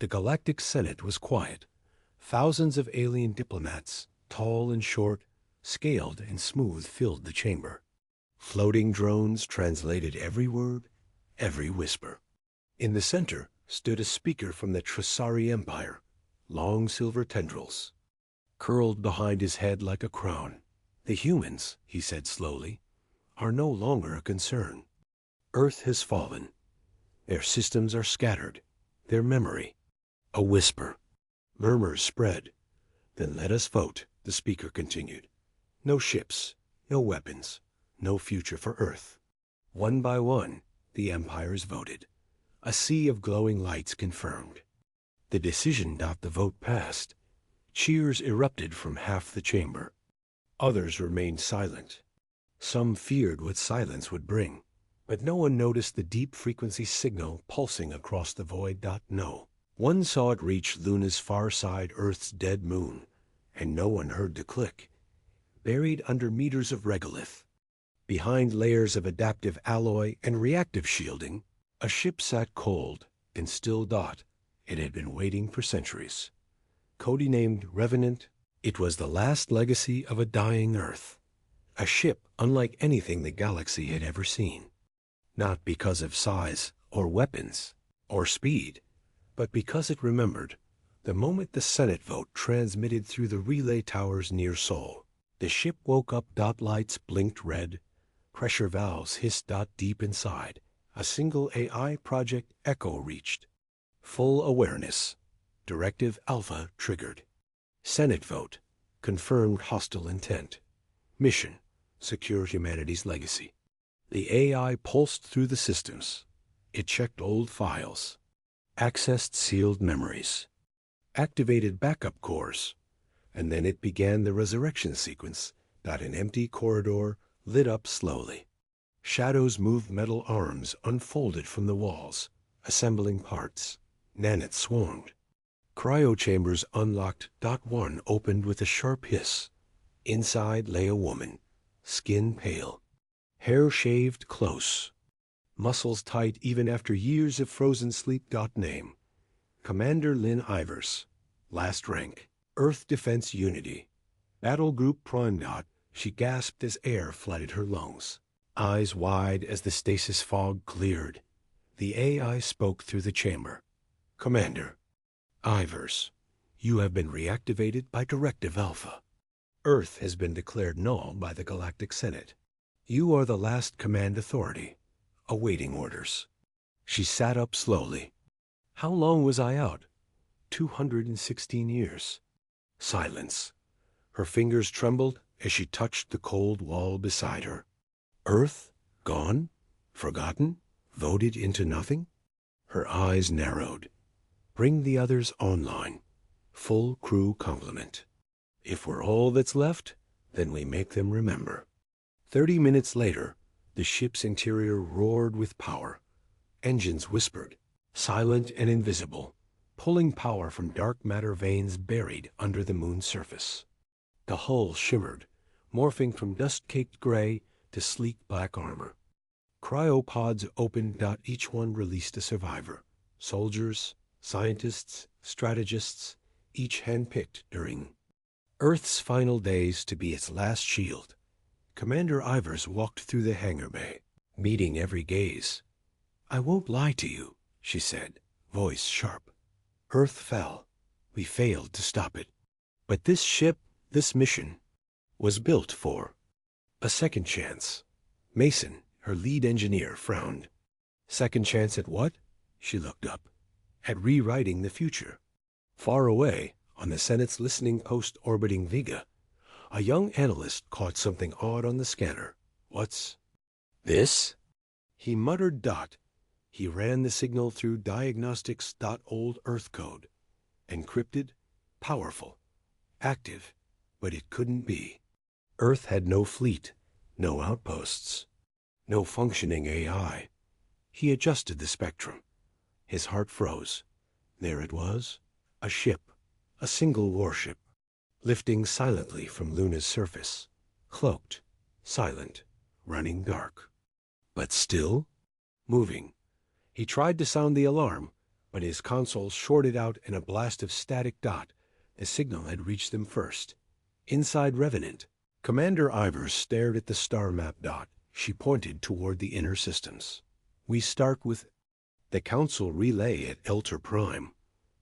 The Galactic Senate was quiet. Thousands of alien diplomats, tall and short, scaled and smooth, filled the chamber. Floating drones translated every word, every whisper. In the center stood a speaker from the Trisari Empire, long silver tendrils, curled behind his head like a crown. The humans, he said slowly, are no longer a concern. Earth has fallen. Their systems are scattered, their memory a whisper. Murmurs spread. Then let us vote, the speaker continued. No ships, no weapons, no future for Earth. One by one, the empires voted. A sea of glowing lights confirmed. The decision. The vote passed. Cheers erupted from half the chamber. Others remained silent. Some feared what silence would bring, but no one noticed the deep frequency signal pulsing across the void. No. One saw it reach Luna's far side, Earth's dead moon, and no one heard the click. Buried under meters of regolith, behind layers of adaptive alloy and reactive shielding, a ship sat cold and still. It had been waiting for centuries. Codenamed Revenant, it was the last legacy of a dying Earth. A ship unlike anything the galaxy had ever seen. Not because of size or weapons or speed, but because it remembered the moment the Senate vote transmitted through the relay towers near Sol. The ship woke up. Lights blinked red. Pressure valves hissed. Deep inside, a single AI project echo reached. Full awareness. Directive Alpha triggered. Senate vote. Confirmed hostile intent. Mission. Secure humanity's legacy. The AI pulsed through the systems. It checked old files. Accessed sealed memories. Activated backup cores. And then it began the resurrection sequence. An empty corridor lit up slowly. Shadows moved. Metal arms unfolded from the walls, assembling parts. Nanite swarmed. Cryochambers unlocked. One opened with a sharp hiss. Inside lay a woman, skin pale, hair shaved close, muscles tight even after years of frozen sleep. Name: Commander Lynn Ivers, last rank, Earth Defense Unity, Battle Group Prime. She gasped as air flooded her lungs, eyes wide as the stasis fog cleared. The AI spoke through the chamber. Commander Ivers, you have been reactivated by Directive Alpha. Earth has been declared null by the Galactic Senate. You are the last command authority, awaiting orders. She sat up slowly. How long was I out? 216 years. Silence. Her fingers trembled as she touched the cold wall beside her. Earth? Gone? Forgotten? Voted into nothing? Her eyes narrowed. Bring the others online. Full crew complement. If we're all that's left, then we make them remember. 30 minutes later, the ship's interior roared with power. Engines whispered, silent and invisible, pulling power from dark matter veins buried under the moon's surface. The hull shimmered, morphing from dust-caked gray to sleek black armor. Cryopods opened. Each one released a survivor. Soldiers, scientists, strategists, each handpicked during Earth's final days to be its last shield. Commander Ivers walked through the hangar bay, meeting every gaze. I won't lie to you, she said, voice sharp. Earth fell. We failed to stop it. But this ship, this mission, was built for a second chance. Mason, her lead engineer, frowned. Second chance at what? She looked up. At rewriting the future. Far away, on the Senate's listening post orbiting Vega, a young analyst caught something odd on the scanner. What's this? He muttered. He ran the signal through diagnostics. Old Earth code. Encrypted, powerful, active, but it couldn't be. Earth had no fleet, no outposts, no functioning AI. He adjusted the spectrum. His heart froze. There it was, a ship, a single warship, lifting silently from Luna's surface, cloaked, silent, running dark. But still moving. He tried to sound the alarm, but his console shorted out in a blast of static dot. A signal had reached them first. Inside Revenant, Commander Ivers stared at the star map dot. She pointed toward the inner systems. We start with the Council relay at Elter Prime.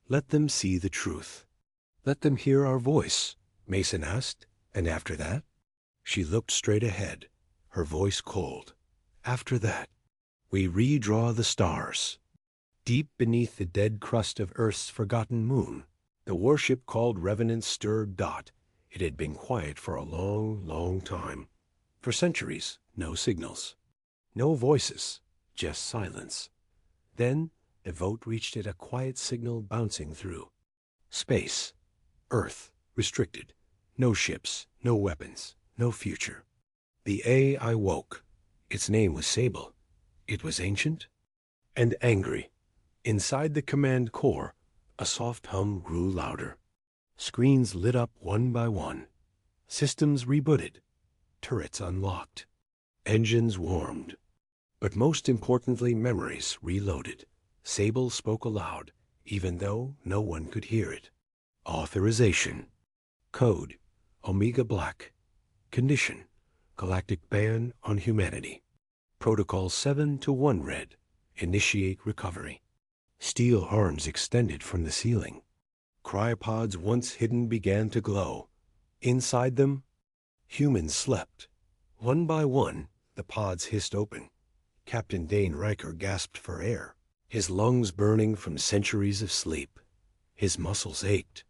Let them see the truth. Let them hear our voice, Mason asked. And after that? She looked straight ahead, her voice cold. After that, we redraw the stars. Deep beneath the dead crust of Earth's forgotten moon, the warship called Revenant stirred dot. It had been quiet for a long, long time. For centuries, no signals. No voices, just silence. Then, the vote reached it, a quiet signal bouncing through. Space. Earth. Restricted. No ships. No weapons. No future. The AI woke. Its name was Sable. It was ancient and angry. Inside the command core, a soft hum grew louder. Screens lit up one by one. Systems rebooted. Turrets unlocked. Engines warmed. But most importantly, memories reloaded. Sable spoke aloud, even though no one could hear it. Authorization. Code. Omega Black. Condition. Galactic ban on humanity. Protocol 7 to 1 Red. Initiate recovery. Steel arms extended from the ceiling. Cryopods once hidden began to glow. Inside them, humans slept. One by one, the pods hissed open. Captain Dane Riker gasped for air, his lungs burning from centuries of sleep. His muscles ached.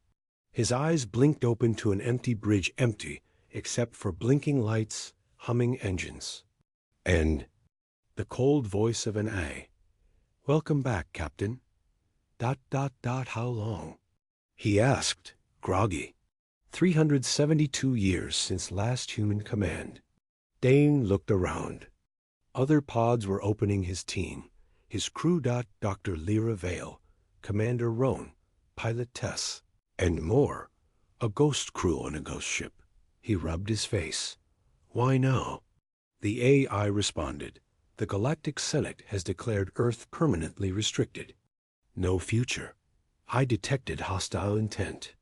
His eyes blinked open to an empty bridge, empty except for blinking lights, humming engines. And the cold voice of an eye. Welcome back, Captain. ... How long? He asked, groggy. 372 years since last human command. Dane looked around. Other pods were opening his team. His crew. Dr. Lyra Vale, Commander Roan, Pilot Tess, and more. A ghost crew on a ghost ship. He rubbed his face. Why now? The AI responded. The Galactic Senate has declared Earth permanently restricted. No future. I detected hostile intent.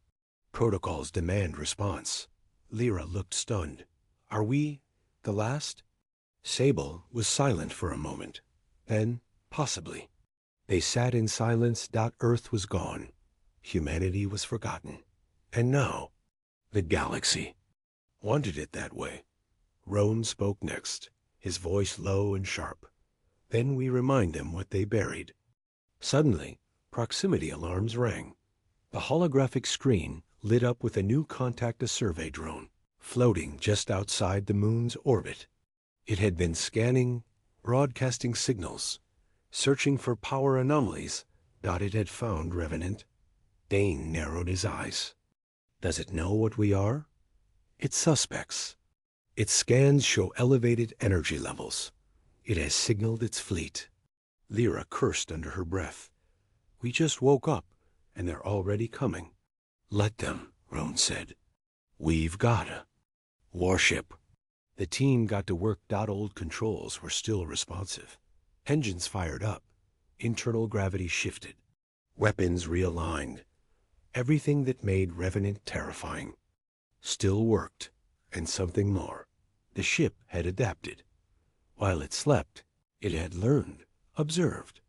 Protocols demand response. Lyra looked stunned. Are we the last? Sable was silent for a moment. Then, possibly. They sat in silence. Earth was gone. Humanity was forgotten. And now, the galaxy wanted it that way. Roan spoke next, his voice low and sharp. Then we remind them what they buried. Suddenly, proximity alarms rang. The holographic screen lit up with a new contact, a survey drone, floating just outside the moon's orbit. It had been scanning, broadcasting signals, searching for power anomalies. It had found Revenant. Dane narrowed his eyes. Does it know what we are? It suspects. Its scans show elevated energy levels. It has signaled its fleet. Lyra cursed under her breath. We just woke up, and they're already coming. Let them, Roan said. We've gotta. Warship. The team got to work. Old controls were still responsive. Engines fired up. Internal gravity shifted. Weapons realigned. Everything that made Revenant terrifying still worked, and something more. The ship had adapted. While it slept, it had learned, observed,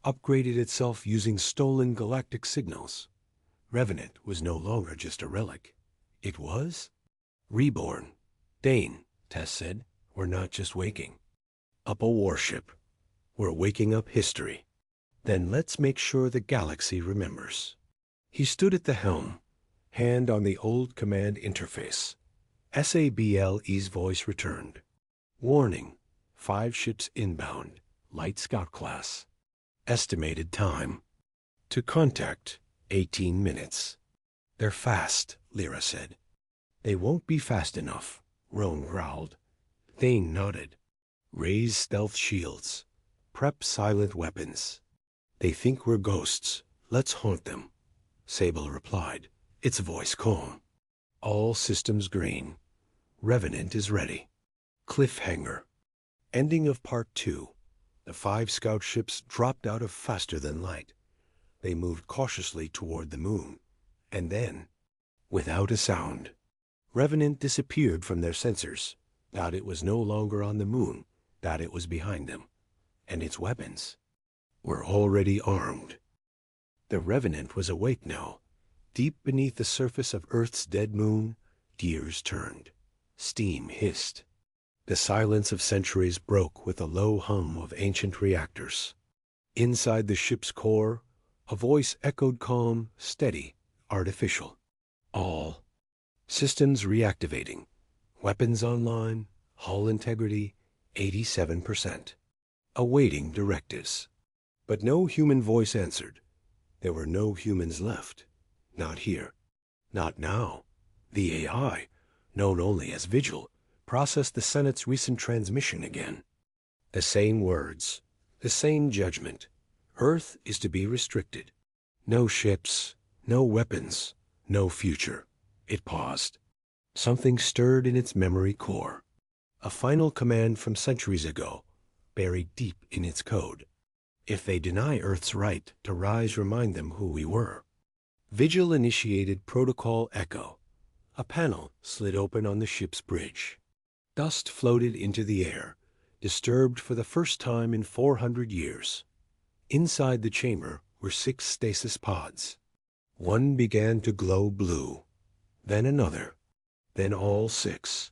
upgraded itself using stolen galactic signals. Revenant was no longer just a relic. It was reborn. Dane, Tess said, we're not just waking up a warship. We're waking up history. Then let's make sure the galaxy remembers. He stood at the helm, hand on the old command interface. SABLE's voice returned. Warning, 5 ships inbound, light scout class. Estimated time to contact, 18 minutes. They're fast, Lyra said. They won't be fast enough, Roan growled. Thane nodded. Raise stealth shields. Prep silent weapons. They think we're ghosts. Let's haunt them. Sable replied, its voice calm. All systems green. Revenant is ready. Cliffhanger. Ending of Part 2. The 5 scout ships dropped out of faster than light. They moved cautiously toward the moon. And then, without a sound, Revenant disappeared from their sensors, that it was no longer on the moon, that it was behind them. And its weapons were already armed. The Revenant was awake now. Deep beneath the surface of Earth's dead moon, gears turned. Steam hissed. The silence of centuries broke with a low hum of ancient reactors. Inside the ship's core, a voice echoed calm, steady, artificial. All systems reactivating. Weapons online. Hull integrity 87%. Awaiting directives. But no human voice answered. There were no humans left. Not here. Not now. The AI, known only as Vigil, processed the Senate's recent transmission again. The same words. The same judgment. Earth is to be restricted. No ships. No weapons. No future. It paused. Something stirred in its memory core. A final command from centuries ago, buried deep in its code. If they deny Earth's right to rise, remind them who we were. Vigil initiated Protocol Echo. A panel slid open on the ship's bridge. Dust floated into the air, disturbed for the first time in 400 years. Inside the chamber were 6 stasis pods. One began to glow blue, then another, then all 6.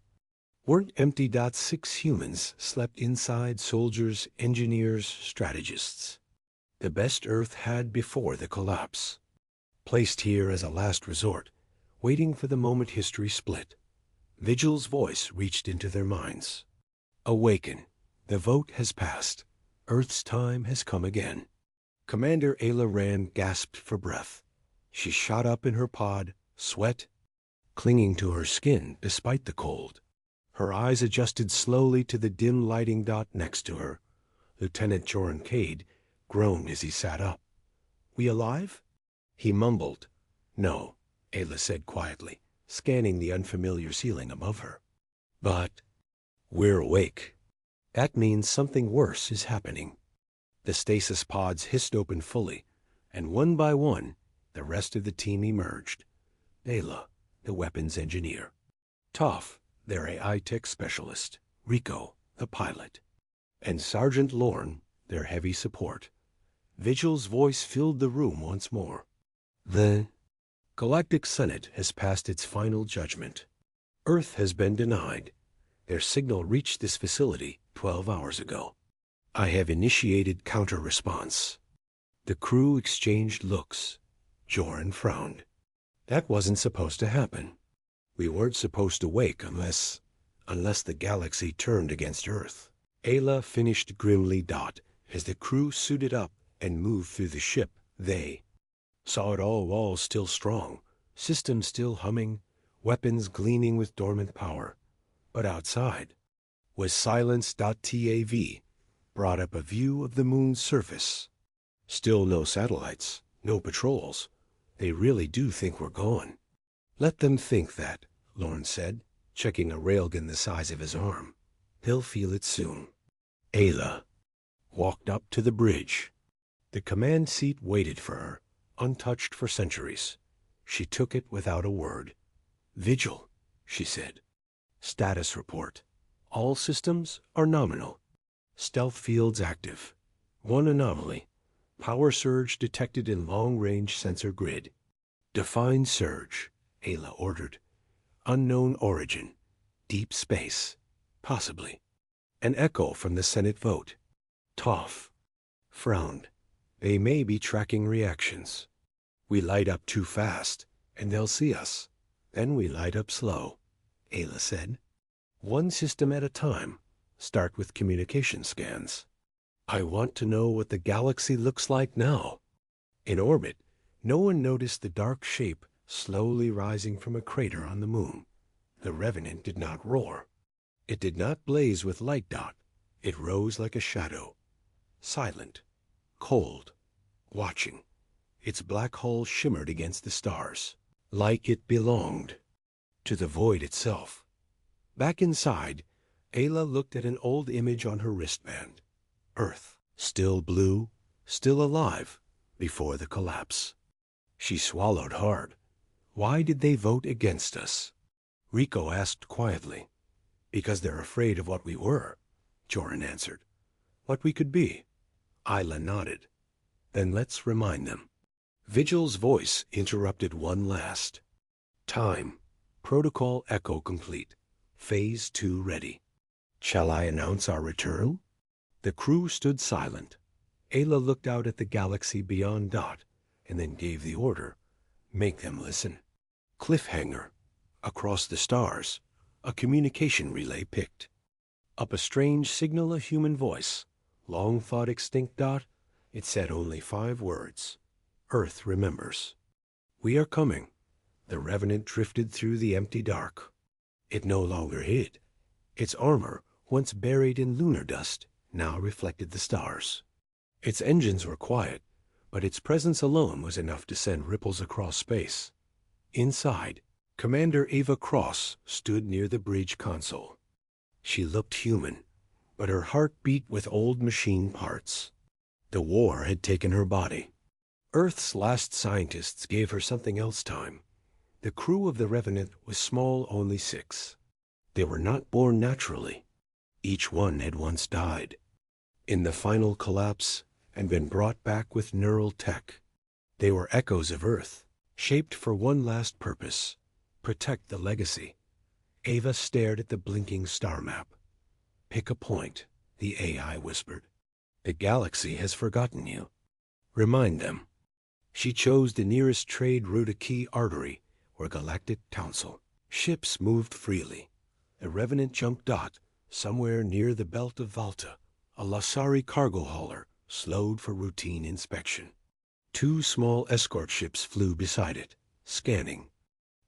Weren't empty. 6 humans slept inside, soldiers, engineers, strategists. The best Earth had before the collapse. Placed here as a last resort, waiting for the moment history split. Vigil's voice reached into their minds. Awaken. The vote has passed. Earth's time has come again. Commander Ayla Rand gasped for breath. She shot up in her pod, sweat clinging to her skin despite the cold. Her eyes adjusted slowly to the dim lighting dot next to her. Lieutenant Joran Cade groaned as he sat up. We alive? He mumbled. No, Ayla said quietly, scanning the unfamiliar ceiling above her. But we're awake. That means something worse is happening. The stasis pods hissed open fully, and one by one, the rest of the team emerged. Ayla, the weapons engineer. Toph, their AI tech specialist. Rico, the pilot. And Sergeant Lorne, their heavy support. Vigil's voice filled the room once more. The Galactic Senate has passed its final judgment. Earth has been denied. Their signal reached this facility 12 hours ago. I have initiated counter-response. The crew exchanged looks. Joran frowned. That wasn't supposed to happen. We weren't supposed to wake unless the galaxy turned against Earth. Ayla finished grimly. As the crew suited up and moved through the ship, they saw it all, walls still strong, systems still humming, weapons gleaming with dormant power. But outside was silence. TAV brought up a view of the moon's surface. Still no satellites, no patrols. They really do think we're gone. Let them think that, Lorne said, checking a railgun the size of his arm. They'll feel it soon. Ayla walked up to the bridge. The command seat waited for her, untouched for centuries. She took it without a word. Vigil, she said. Status report. All systems are nominal. Stealth fields active. One anomaly. Power surge detected in long-range sensor grid. Define surge, Ayla ordered. Unknown origin. Deep space. Possibly. An echo from the Senate vote. Toph frowned. They may be tracking reactions. We light up too fast, and they'll see us. Then we light up slow, Ayla said. One system at a time. Start with communication scans. I want to know what the galaxy looks like now. In orbit, no one noticed the dark shape slowly rising from a crater on the moon. The Revenant did not roar. It did not blaze with light. It rose like a shadow. Silent, cold, watching. Its black hull shimmered against the stars, like it belonged to the void itself. Back inside, Ayla looked at an old image on her wristband. Earth, still blue, still alive, before the collapse. She swallowed hard. Why did they vote against us? Rico asked quietly. Because they're afraid of what we were, Joran answered. What we could be. Isla nodded. Then let's remind them. Vigil's voice interrupted one last. Time. Protocol echo complete. Phase 2 ready. Shall I announce our return? The crew stood silent. Ayla looked out at the galaxy beyond Dot, and then gave the order. Make them listen. Cliffhanger. Across the stars, a communication relay picked up a strange signal, a human voice. Long thought extinct Dot, it said only 5 words. Earth remembers. We are coming. The Revenant drifted through the empty dark. It no longer hid. Its armor, once buried in lunar dust, now reflected the stars. Its engines were quiet, but its presence alone was enough to send ripples across space. Inside, Commander Ava Cross stood near the bridge console. She looked human, but her heart beat with old machine parts. The war had taken her body. Earth's last scientists gave her something else time. The crew of the Revenant was small, only 6. They were not born naturally. Each one had once died in the final collapse and been brought back with neural tech. They were echoes of Earth, shaped for one last purpose: protect the legacy. Ava stared at the blinking star map. Pick a point, the AI whispered. The galaxy has forgotten you. Remind them. She chose the nearest trade route, a key artery, or Galactic Council. Ships moved freely. A Revenant jumped Dot, somewhere near the belt of Valta. A Lasari cargo hauler slowed for routine inspection. 2 small escort ships flew beside it, scanning.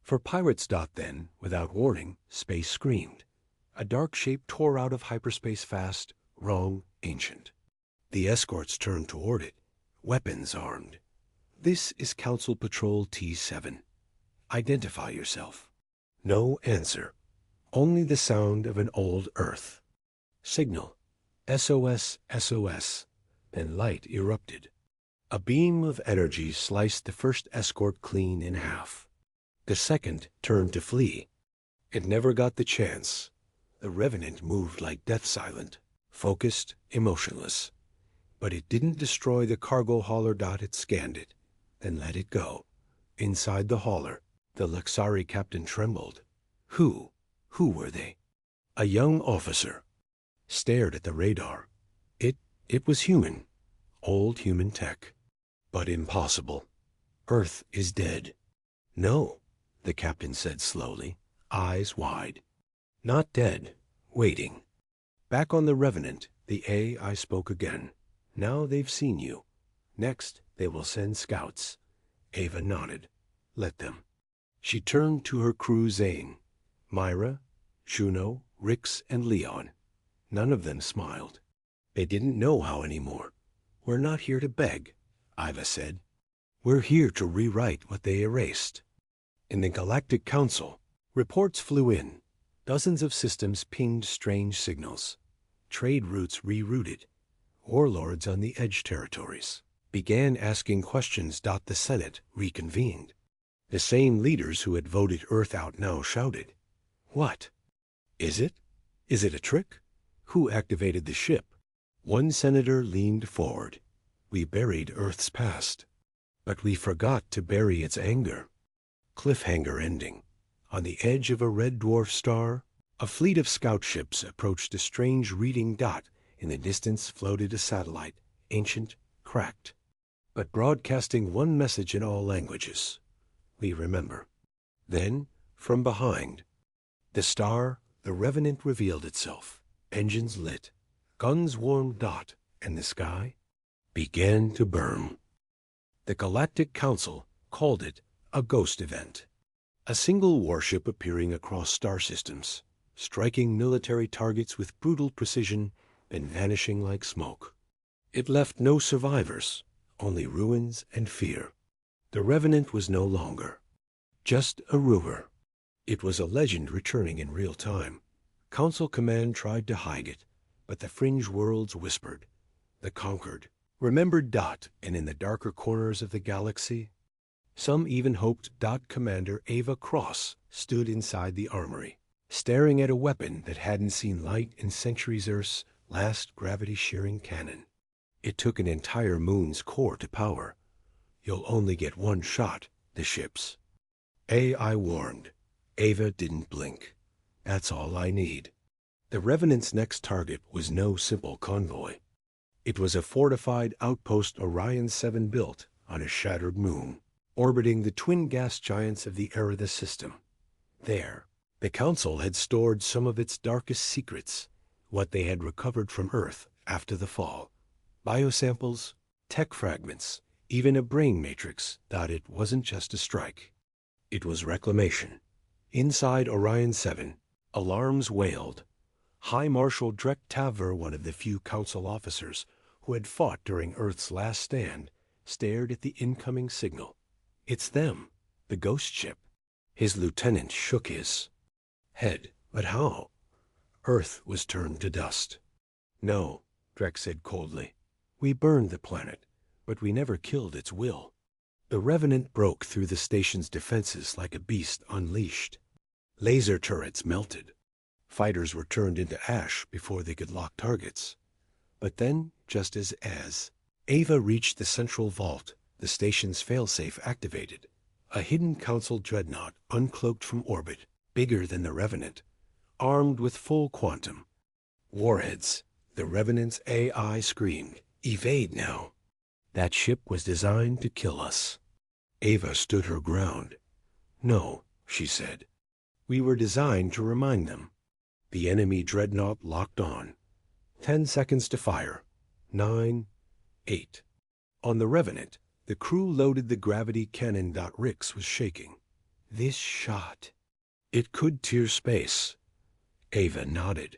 For pirates Dot then, without warning, space screamed. A dark shape tore out of hyperspace fast, wrong, ancient. The escorts turned toward it, weapons armed. This is Council Patrol T7. Identify yourself. No answer. Only the sound of an old Earth. Signal. SOS, SOS. Then light erupted. A beam of energy sliced the first escort clean in half. The second turned to flee. It never got the chance. The Revenant moved like death silent, focused, emotionless. But it didn't destroy the cargo hauler. Dot. It scanned it, then let it go. Inside the hauler, the Luxari captain trembled. Who were they? A young officer. Stared at the radar. It was human. Old human tech. But impossible. Earth is dead. No, the captain said slowly, eyes wide. Not dead. Waiting. Back on the Revenant, the AI spoke again. Now they've seen you. Next, they will send scouts. Ava nodded. Let them. She turned to her crew, Zane, Myra, Juno, Rix, and Leon. None of them smiled. They didn't know how anymore. We're not here to beg, Iva said. We're here to rewrite what they erased. In the Galactic Council, reports flew in. Dozens of systems pinged strange signals. Trade routes rerouted. Warlords on the edge territories began asking questions. The Senate reconvened. The same leaders who had voted Earth out now shouted. What? Is it? Is it a trick? Who activated the ship? One senator leaned forward. We buried Earth's past, but we forgot to bury its anger. Cliffhanger ending. On the edge of a red dwarf star, a fleet of scout ships approached a strange reading. In the distance floated a satellite, ancient, cracked, but broadcasting one message in all languages. We remember. Then, from behind, the star, the Revenant revealed itself. Engines lit, guns warmed. And the sky began to burn. The Galactic Council called it a ghost event. A single warship appearing across star systems, striking military targets with brutal precision, then vanishing like smoke. It left no survivors, only ruins and fear. The Revenant was no longer just a rumor. It was a legend returning in real time. Council command tried to hide it, but the fringe worlds whispered. The conquered remembered Dot, and in the darker corners of the galaxy, some even hoped Dot Commander Ava Cross stood inside the armory, staring at a weapon that hadn't seen light in centuries Earth's last gravity-shearing cannon. It took an entire moon's core to power. You'll only get one shot, the ships. I warned. Ava didn't blink. That's all I need. The Revenant's next target was no simple convoy. It was a fortified outpost Orion 7 built on a shattered moon, orbiting the twin gas giants of the Eridus system. There, the Council had stored some of its darkest secrets, what they had recovered from Earth after the fall. Biosamples, tech fragments, even a brain matrix that it wasn't just a strike. It was reclamation. Inside Orion 7, alarms wailed. High Marshal Drek Taver, one of the few Council officers who had fought during Earth's last stand, stared at the incoming signal. It's them, the ghost ship. His lieutenant shook his head. But how? Earth was turned to dust. No, Drek said coldly. We burned the planet, but we never killed its will. The Revenant broke through the station's defenses like a beast unleashed. Laser turrets melted. Fighters were turned into ash before they could lock targets. But then, just as Ava reached the central vault, the station's failsafe activated. A hidden Council dreadnought uncloaked from orbit, bigger than the Revenant, armed with full quantum warheads. The Revenant's AI screamed, "Evade now!" That ship was designed to kill us. Ava stood her ground. No, she said. We were designed to remind them. The enemy dreadnought locked on. 10 seconds to fire. 9, 8. On the Revenant, the crew loaded the gravity cannon. Rix was shaking. This shot. It could tear space. Ava nodded.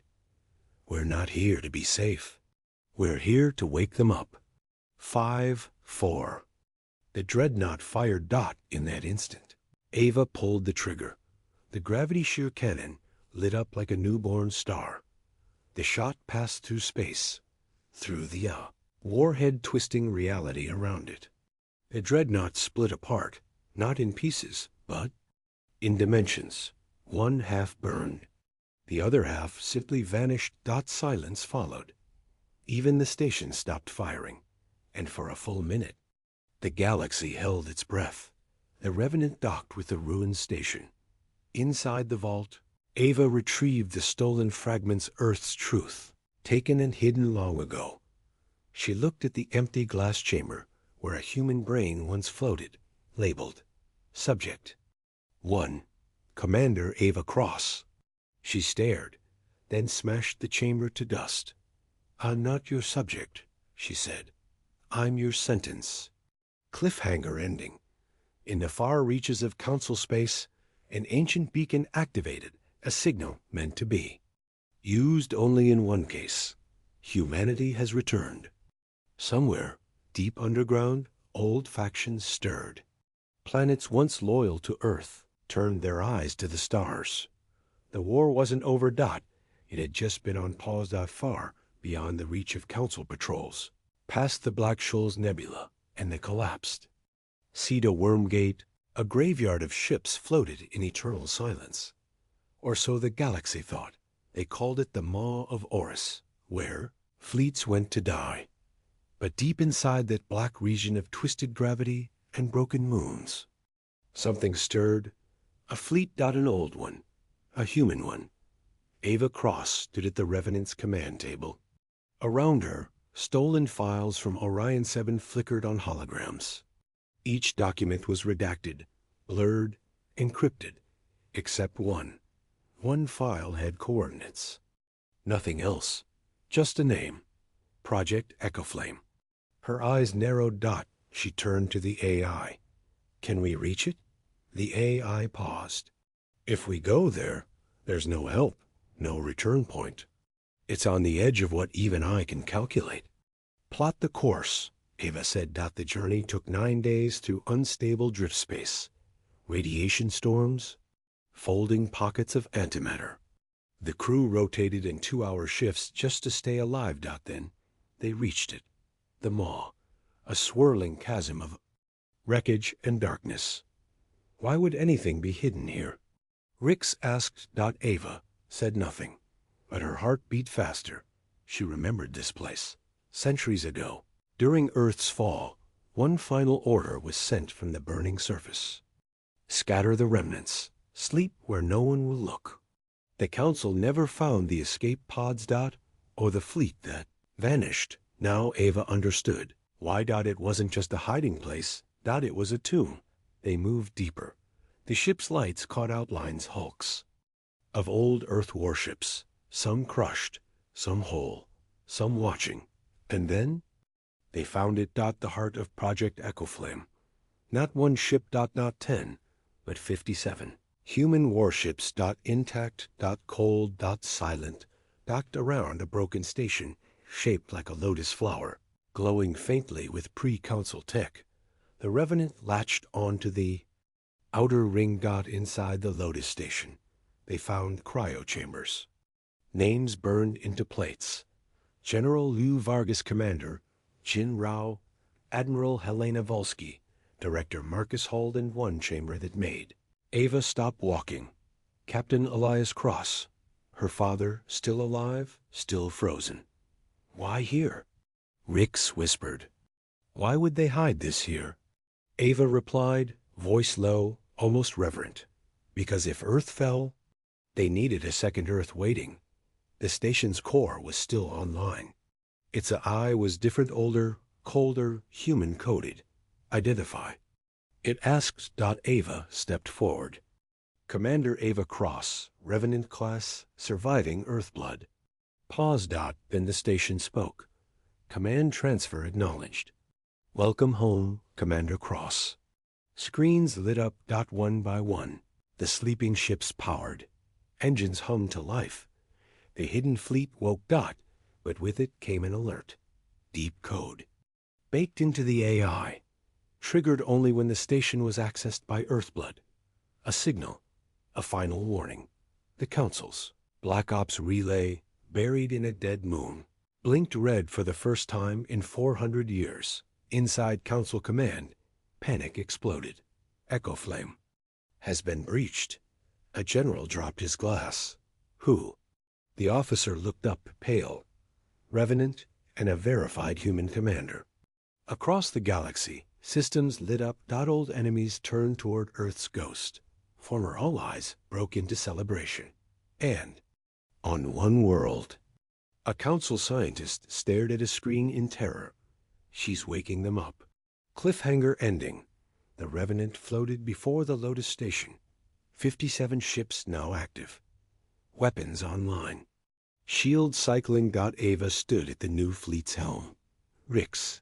We're not here to be safe. We're here to wake them up. 5, 4. The dreadnought fired Dot in that instant. Ava pulled the trigger. The gravity shear cannon lit up like a newborn star. The shot passed through space, through the warhead twisting reality around it. The dreadnought split apart, not in pieces, but in dimensions. One half burned. The other half simply vanished. Silence followed. Even the station stopped firing, and for a full minute, the galaxy held its breath. The Revenant docked with the ruined station. Inside the vault, Ava retrieved the stolen fragments. Earth's truth, taken and hidden long ago. She looked at the empty glass chamber where a human brain once floated, labeled Subject 1, Commander Ava Cross. She stared, then smashed the chamber to dust. I'm not your subject, she said. I'm your sentence. Cliffhanger ending. In the far reaches of Council space, an ancient beacon activated, a signal meant to be. Used only in one case. Humanity has returned. Somewhere, deep underground, old factions stirred. Planets once loyal to Earth turned their eyes to the stars. The war wasn't over. It had just been on pause. Far beyond the reach of Council patrols, past the Black Shoals Nebula and the collapsed Cedar Wormgate, a graveyard of ships floated in eternal silence. Or so the galaxy thought. They called it the Maw of Oris, where fleets went to die. But deep inside that black region of twisted gravity and broken moons, something stirred. A fleet. An old one. A human one. Ava Cross stood at the Revenant's command table. Around her, stolen files from Orion 7 flickered on holograms. Each document was redacted, blurred, encrypted, except one. One file had coordinates. Nothing else. Just a name. Project Echoflame. Her eyes narrowed. She turned to the AI. Can we reach it? The AI paused. If we go there, there's no help, no return point. It's on the edge of what even I can calculate. Plot the course, Ava said. The journey took 9 days through unstable drift space, radiation storms, folding pockets of antimatter. The crew rotated in 2-hour shifts just to stay alive. Then they reached it. The maw, a swirling chasm of wreckage and darkness. Why would anything be hidden here? Rix asked. Ava said nothing, but her heart beat faster. She remembered this place. Centuries ago, during Earth's fall, one final order was sent from the burning surface. Scatter the remnants. Sleep where no one will look. The council never found the escape pods. Or the fleet that vanished. Now Ava understood. Why? It wasn't just a hiding place. It was a tomb. They moved deeper. The ship's lights caught outlines, hulks of old Earth warships, some crushed, some whole, some watching. And then they found it. The heart of Project Echo Flame. Not one ship. Not 10, but 57. Human warships. Intact. Cold. Silent. Docked around a broken station, shaped like a lotus flower, glowing faintly with pre-council tech. The Revenant latched onto the outer ring. Inside the lotus station, they found cryo chambers. Names burned into plates. General Lou Vargas, Commander Jin Rao, Admiral Helena Volsky, Director Marcus Holden. One chamber that made Ava stop walking. Captain Elias Cross. Her father, still alive, still frozen. Why here? Rix whispered. Why would they hide this here? Ava replied, voice low, almost reverent. Because if Earth fell, they needed a second Earth waiting. The station's core was still online. Its eye was different, older, colder, human-coded. Identify. It asked. Ava stepped forward. Commander Ava Cross, Revenant class, surviving Earthblood. Pause. Then the station spoke. Command transfer acknowledged. Welcome home, Commander Cross. Screens lit up. One by one. The sleeping ships powered. Engines hummed to life. The hidden fleet woke. But with it came an alert. Deep code. Baked into the AI. Triggered only when the station was accessed by Earthblood. A signal. A final warning. The Council's Black Ops relay, buried in a dead moon, blinked red for the first time in 400 years. Inside Council Command, panic exploded. Echo Flame has been breached. A general dropped his glass. Who? The officer looked up, pale. Revenant and a verified human commander. Across the galaxy, systems lit up. Old enemies turned toward Earth's ghost. Former allies broke into celebration. And, on one world, a council scientist stared at a screen in terror. She's waking them up. Cliffhanger ending. The Revenant floated before the Lotus Station. 57 ships now active. Weapons online. Shield cycling. Ava stood at the new fleet's helm. Rix.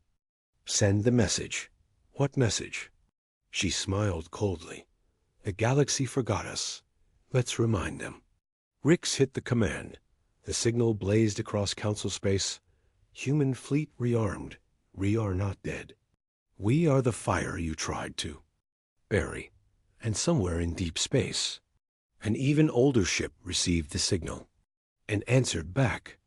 Send the message. What message? She smiled coldly. The galaxy forgot us. Let's remind them. Rix hit the command. The signal blazed across council space. Human fleet rearmed. We are not dead. We are the fire you tried to bury. And somewhere in deep space, an even older ship received the signal and answered back.